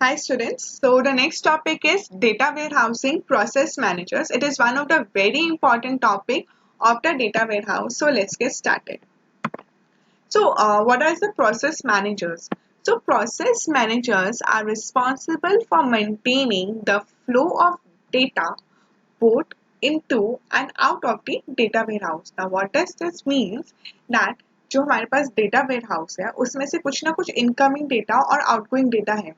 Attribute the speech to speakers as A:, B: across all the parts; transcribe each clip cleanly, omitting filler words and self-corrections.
A: Hi students. So the next topic is data warehousing process managers. It is one of the very important topic of the data warehouse. So let's get started. So what are the process managers? So process managers are responsible for maintaining the flow of data both into and out of the data warehouse. Now what does this means? That जो हमारे पास data ware house है उसमें से कुछ ना कुछ incoming data और outgoing data है.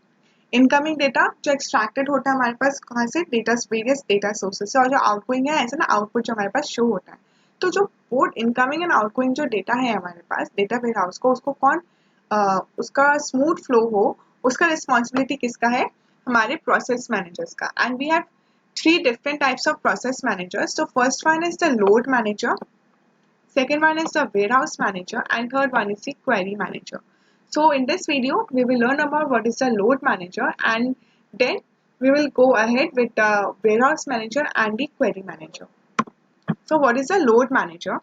A: इनकमिंग डेटा जो एक्सट्रैक्टेड होता है हमारे पास कहाँ से डेटा वेरियस डेटा सोर्सेस से, और जो आउटगोइंग है ऐसा ना आउटपुट जो हमारे पास शो होता है. तो जो बोथ इनकमिंग एंड आउटगोइंग जो डेटा है हमारे पास डेटा वेयर हाउस को उसको कौन उसका स्मूथ फ्लो हो उसका रिस्पॉन्सिबिलिटी किसका है? हमारे प्रोसेस मैनेजर्स का. And we have three different types of process managers. So first one is the load manager, second one is the warehouse manager, and third one is the query manager. So in this video we will learn about what is the load manager, and then we will go ahead with the warehouse manager and the query manager. So what is the load manager?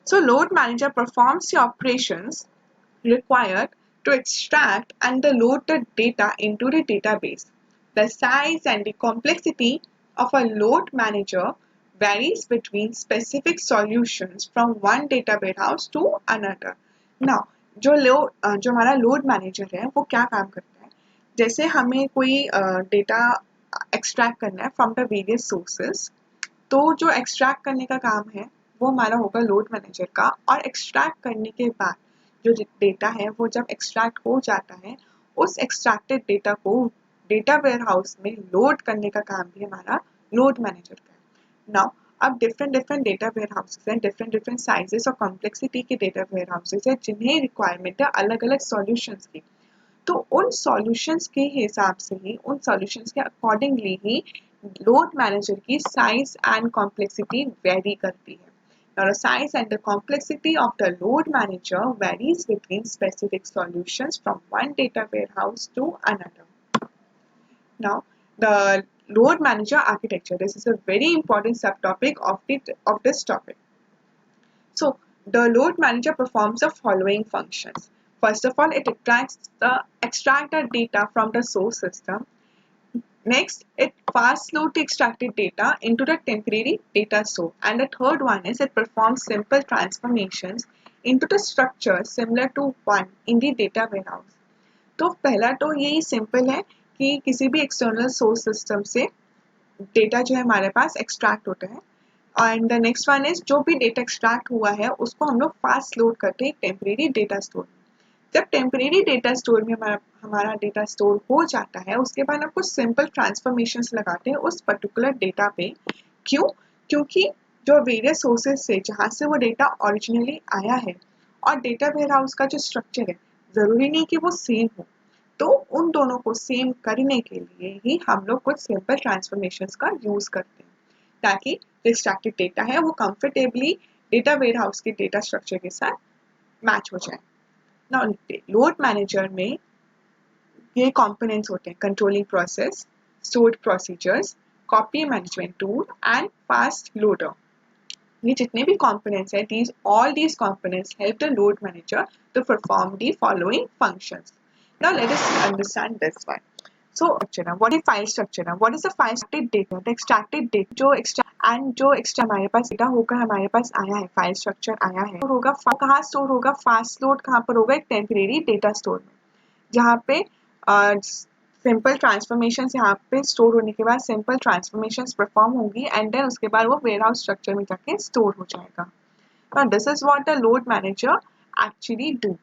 A: So load manager performs the operations required to extract and load the data into the database. The size and the complexity of a load manager varies between specific solutions from one data warehouse to another. Now, जो हमारा load manager है वो क्या काम करता है? जैसे हमें कोई डेटा एक्सट्रैक्ट करना है फ्रॉम द वेरियस सोर्सेस, तो जो एक्सट्रैक्ट करने का काम है वो हमारा होगा लोड मैनेजर का. और एक्सट्रैक्ट करने के बाद जो डेटा है वो जब एक्सट्रैक्ट हो जाता है उस एक्सट्रैक्टेड डेटा को डेटा वेयर हाउस में लोड करने का काम भी हमारा लोड मैनेजर का है. नाउ अब डिफरेंट डेटा वेयर हाउसेस हैं, डिफरेंट साइजेस और कॉम्प्लेक्सिटी के डेटा वेयर हाउसेस हैं जिन्हें रिक्वायरमेंट है अलग अलग सॉल्यूशंस की. तो उन सॉल्यूशंस के हिसाब से ही उन सॉल्यूशंस के अकॉर्डिंगली ही लोड मैनेजर की साइज एंड कॉम्प्लेक्सिटी वेरी करती है. Now, the size and the complexity of the load manager varies between specific solutions from one data warehouse to another. Now, the load manager architecture. This is a very important subtopic of this topic. So, the load manager performs the following functions. First of all, it extract the data from the source system. Next, it fast load the extracted data into the temporary data store. And the third one is it performs simple transformations into the structure similar to one in the data warehouse. तो पहला तो यही simple है कि किसी भी external source system से data जो है हमारे पास एक्सट्रैक्ट होता है. And the next one is जो भी डेटा एक्सट्रैक्ट हुआ है उसको हम लोग फास्ट लोड करते हैं टेम्परेरी डेटा स्टोर में. जब टेम्परेरी डेटा स्टोर में हमारा डेटा स्टोर हो जाता है उसके बाद हम कुछ सिंपल ट्रांसफॉर्मेशंस लगाते हैं उस पर्टिकुलर डेटा पे. क्यों? क्योंकि जो वेरियस सोर्सेज से जहाँ से वो डेटा ओरिजिनली आया है और डेटा वेयर हाउस का जो स्ट्रक्चर है ज़रूरी नहीं कि वो सेम हो, तो उन दोनों को सेम करने के लिए ही हम लोग कुछ सिंपल ट्रांसफॉर्मेशंस का यूज़ करते हैं ताकि जो एक्सट्रैक्टेड डेटा है वो कंफर्टेबली डेटा वेयर हाउस के डेटा स्ट्रक्चर के साथ मैच हो जाए. Now, लोड मैनेजर में ये कंपोनेंट्स होते हैं controlling process, stored procedures, copy management tool and fast loader. ये जितने भी कंपोनेंट्स हैं all these components help the load manager to perform the following functions. Now let us understand this one. So what is file structure? What is the file extracted data? The extracted data जो extra हमारे पास data होगा हमारे पास आया है file structure आया है होगा कहाँ स्टोर होगा? फास्ट लोड कहाँ पर होगा? एक टेम्परेरी डेटा स्टोर में जहाँ पे सिंपल ट्रांसफॉर्मेशंस यहाँ पे स्टोर होने के बाद सिंपल ट्रांसफॉर्मेशंस परफॉर्म होंगी एंड देन उसके बाद वो वेयर हाउस स्ट्रक्चर में जाके स्टोर हो जाएगा. तो this is what the load manager actually do.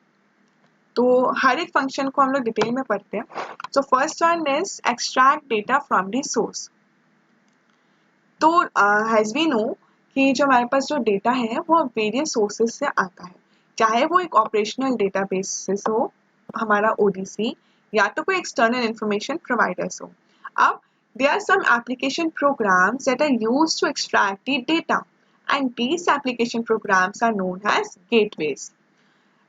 A: तो हर एक फंक्शन को हम लोग डिटेल में पढ़ते हैं. So first one is extract data from the source. तो हैज वी नो कि जो हमारे पास जो डेटा है वो वेरियस सोर्सेज से आता है, चाहे वो एक ऑपरेशनल डेटाबेस हो हमारा ओडीसी या तो कोई एक्सटर्नल इंफॉर्मेशन प्रोवाइडर्स हो. अब there are some application programs that are used to extract the data, and these application programs are known as gateways.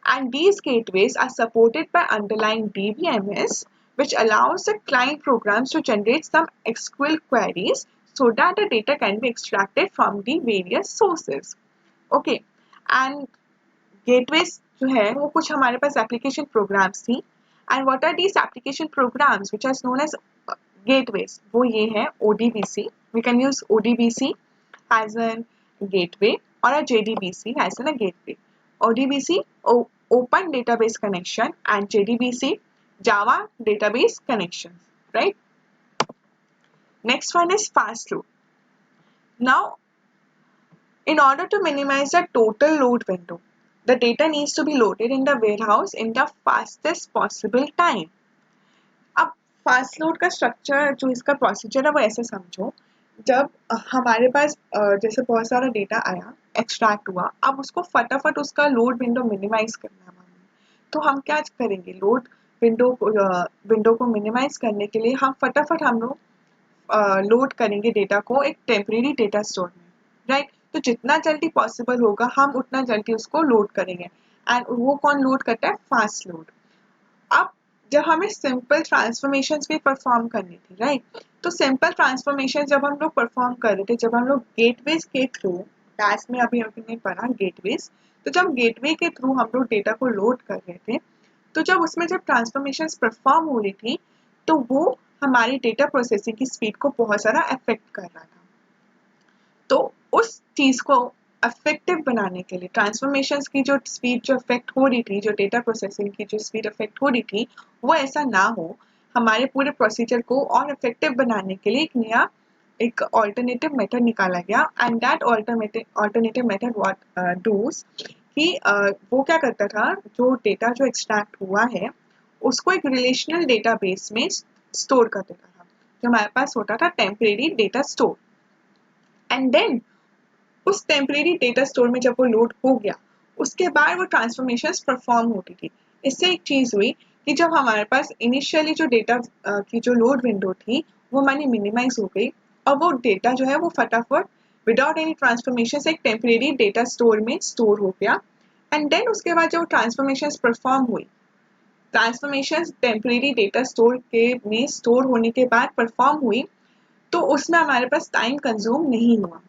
A: And these gateways are supported by underlying DBMS, which allows the client programs to generate some SQL queries so that the data can be extracted from the various sources. Okay, and gateways जो है वो कुछ हमारे पास application programs थी And what are these application programs which are known as gateways? वो ये है ODBC. We can use ODBC as a gateway or a JDBC as a gateway. ODBC, Open Database Connection, and JDBC, Java Database Connections, right? Next one is fast load. Now, in order to minimize the total load window, the data needs to be loaded in the warehouse in the fastest possible time. अब fast load का structure जो इसका procedure है वो ऐसे समझो, जब हमारे पास जैसे बहुत सारा डेटा आया, एक्सट्रैक्ट हुआ, अब उसको फटाफट उसका लोड विंडो मिनिमाइज करना है हमें, तो हम क्या करेंगे, विंडो को मिनिमाइज करने के लिए हम फटाफट हम लोग लोड करेंगे डेटा को एक टेम्परेरी डेटा स्टोर में, राइट? तो जितना जल्दी पॉसिबल होगा हम उतना जल्दी उसको लोड करेंगे, एंड वो कौन लोड करता है? Fast load. अब जब हमें सिंपल ट्रांसफॉर्मेशंस भी परफॉर्म करनी थी, राइट? तो सिंपल ट्रांसफॉर्मेशन जब हम लोग परफॉर्म कर रहे थे, जब हम लोग गेटवेज के थ्रू, क्लास में अभी हमने पढ़ा गेटवेज, तो जब गेटवे के थ्रू हम लोग डेटा को लोड कर रहे थे, तो जब उसमें जब ट्रांसफॉर्मेशंस परफॉर्म हो रही थी, तो वो हमारी डेटा प्रोसेसिंग की स्पीड को बहुत सारा अफेक्ट कर रहा था। तो उस चीज को अफेक्टिव बनाने के लिए, ट्रांसफॉर्मेशंस की जो स्पीड जो अफेक्ट हो रही थी, जो डेटा प्रोसेसिंग की जो स्पीड अफेक्ट हो रही थी, वो ऐसा ना हो, हमारे पूरे प्रोसीजर को और इफेक्टिव बनाने के लिए एक नया एक ऑल्टरनेटिव मेथड निकाला गया, and that alternative method what does कि वो क्या करता था, जो डेटा जो एक्सट्रैक्ट हुआ है उसको एक रिलेशनल डेटाबेस में स्टोर कर देता था, जो हमारे पास होता था temporary data store. And then उस टेम्परेरी डेटा स्टोर में जब वो लोड हो गया, उसके बाद वो ट्रांसफॉर्मेशंस परफॉर्म होती थी। इससे एक चीज हुई कि जब हमारे पास इनिशियली जो डेटा की जो लोड विंडो थी वो हमारी मिनिमाइज हो गई, और वो डेटा जो है वो फटाफट विदाउट एनी ट्रांसफॉर्मेशन एक टेम्परेरी डेटा स्टोर में स्टोर हो गया। एंड देन उसके बाद जब ट्रांसफॉर्मेशंस परफॉर्म हुई, ट्रांसफॉर्मेशंस टेम्परेरी डेटा स्टोर के में स्टोर होने के बाद परफॉर्म हुई, तो उसमें हमारे पास टाइम कंज्यूम नहीं हुआ।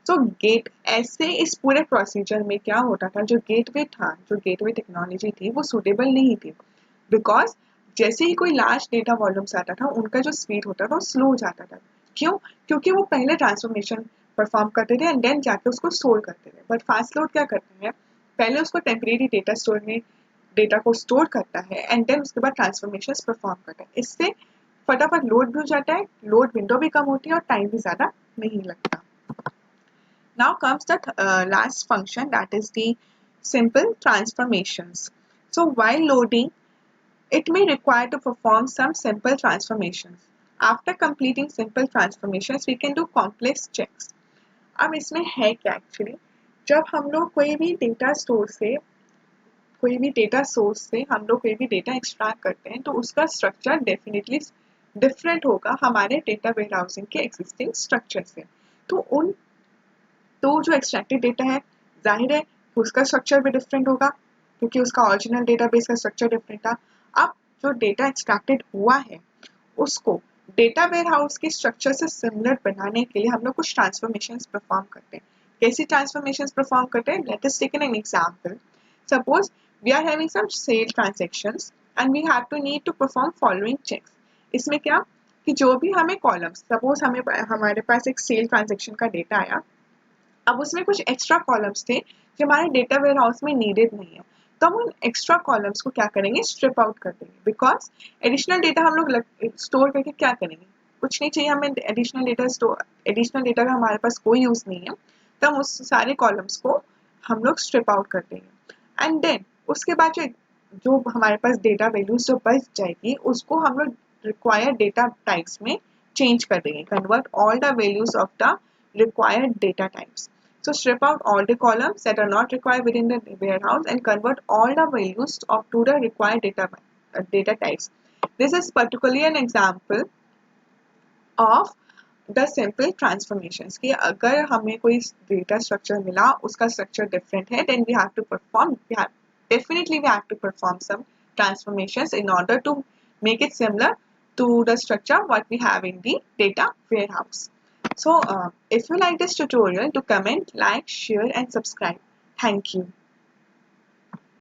A: तो गेट ऐसे इस पूरे प्रोसीजर में क्या होता था, जो गेटवे था, जो गेटवे टेक्नोलॉजी थी, वो सूटेबल नहीं थी, बिकॉज जैसे ही कोई लार्ज डेटा वॉल्यूम्स आता था, उनका जो स्पीड होता था वो स्लो हो जाता था। क्यों? क्योंकि वो पहले ट्रांसफॉर्मेशन परफॉर्म करते थे एंड देन जाके उसको स्टोर करते थे। बट फास्ट लोड क्या करते हैं, पहले उसको टेम्परेरी डेटा स्टोर में डेटा को स्टोर करता है एंड देन उसके बाद ट्रांसफॉर्मेशन परफॉर्म करता है। इससे फटाफट लोड भी हो जाता है, लोड विंडो भी कम होती है और टाइम भी ज़्यादा नहीं लगता। Now comes the last function, that is the simple transformations. So while loading, it may require to perform some simple transformations. After completing simple transformations, we can do complex checks. अब इसमें है क्या actually, जब हम लोग कोई भी data source से हम लोग कोई भी डेटा एक्सट्रैक्ट करते हैं, तो उसका स्ट्रक्चर डेफिनेटली डिफरेंट होगा हमारे डेटा वेयरहाउसिंग के एग्जिस्टिंग स्ट्रक्चर से। तो जो एक्सट्रैक्टेड डेटा है, जाहिर है उसका स्ट्रक्चर भी डिफरेंट होगा, क्योंकि उसका ओरिजिनल डेटाबेस का स्ट्रक्चर डिफरेंट था। अब जो डेटा एक्सट्रैक्टेड हुआ है उसको डेटा वेयरहाउस के स्ट्रक्चर से सिमिलर बनाने के लिए हम लोग कुछ ट्रांसफॉर्मेशंस परफॉर्म करते हैं। कैसी ट्रांसफॉर्मेशंस परफॉर्म करते हैं? Let us take an example. Suppose we are having some sale transactions and we have to need to perform following checks. इसमें क्या कि जो भी हमें कॉलम्स, सपोज हमारे पास एक सेल ट्रांजैक्शन का डेटा आया, अब उसमें कुछ एक्स्ट्रा कॉलम्स थे जो हमारे डेटा वेयरहाउस में नीडेड नहीं है, तो हम उन एक्स्ट्रा कॉलम्स को क्या करेंगे, स्ट्रिप आउट कर देंगे, बिकॉज एडिशनल डेटा हम लोग स्टोर करके क्या करेंगे, कुछ नहीं चाहिए हमें एडिशनल डेटा का हमारे पास कोई यूज नहीं है, तो हम उस सारे कॉलम्स को हम लोग स्ट्रिप आउट कर देंगे। एंड देन उसके बाद जो हमारे पास डेटा वैल्यूज जो बच जाएगी उसको हम लोग रिक्वायर्ड डेटा टाइप्स में चेंज कर देंगे, convert all the values of the required data types. So strip out all the columns that are not required within the warehouse and convert all the values to the required data types. This is particularly an example of the simple transformations कि अगर हमें कोई data structure मिला, उसका structure different है, then we have to perform some transformations in order to make it similar to the structure what we have in the data warehouse. So if you like this tutorial, do comment, like, share and subscribe. Thank you.